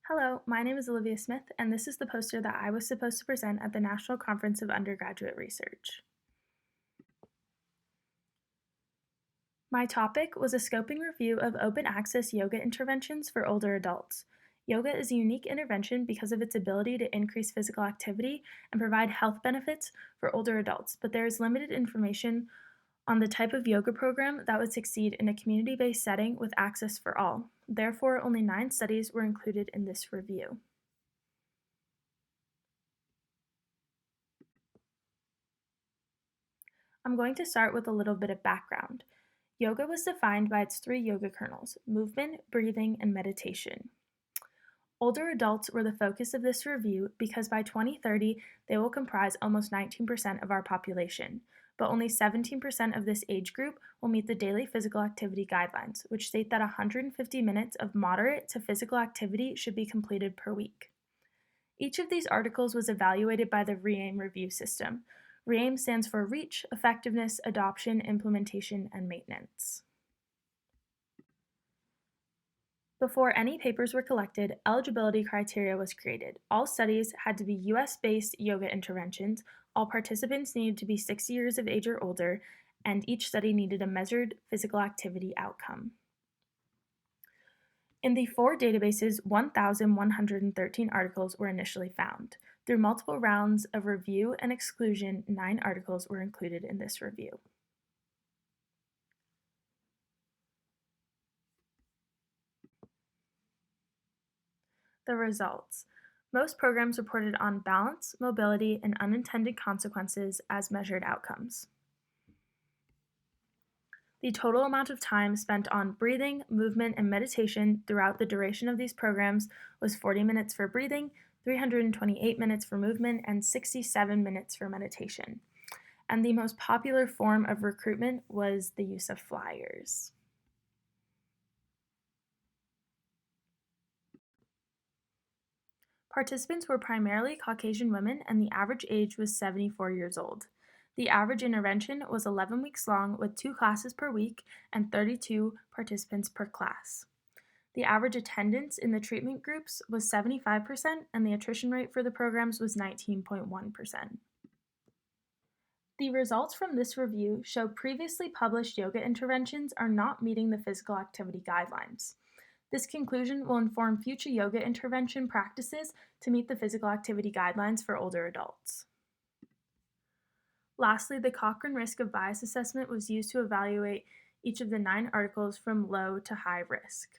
Hello, my name is Olivia Smith, and this is the poster that I was supposed to present at the National Conference of Undergraduate Research. My topic was a scoping review of open access yoga interventions for older adults. Yoga is a unique intervention because of its ability to increase physical activity and provide health benefits for older adults, but there is limited information on the type of yoga program that would succeed in a community-based setting with access for all. Therefore, only 9 studies were included in this review. I'm going to start with a little bit of background. Yoga was defined by its 3 yoga kernels: movement, breathing, and meditation. Older adults were the focus of this review because by 2030 they will comprise almost 19% of our population, but only 17% of this age group will meet the daily physical activity guidelines, which state that 150 minutes of moderate to physical activity should be completed per week. Each of these articles was evaluated by the REAIM review system. REAIM stands for Reach, Effectiveness, Adoption, Implementation, and Maintenance. Before any papers were collected, eligibility criteria was created. All studies had to be US-based yoga interventions, all participants needed to be 60 years of age or older, and each study needed a measured physical activity outcome. In the 4 databases, 1,113 articles were initially found. Through multiple rounds of review and exclusion, 9 articles were included in this review. The results. Most programs reported on balance, mobility, and unintended consequences as measured outcomes. The total amount of time spent on breathing, movement, and meditation throughout the duration of these programs was 40 minutes for breathing, 328 minutes for movement, and 67 minutes for meditation. And the most popular form of recruitment was the use of flyers. Participants were primarily Caucasian women, and the average age was 74 years old. The average intervention was 11 weeks long with 2 classes per week and 32 participants per class. The average attendance in the treatment groups was 75%, and the attrition rate for the programs was 19.1%. The results from this review show previously published yoga interventions are not meeting the physical activity guidelines. This conclusion will inform future yoga intervention practices to meet the physical activity guidelines for older adults. Lastly, the Cochrane Risk of Bias Assessment was used to evaluate each of the 9 articles from low to high risk.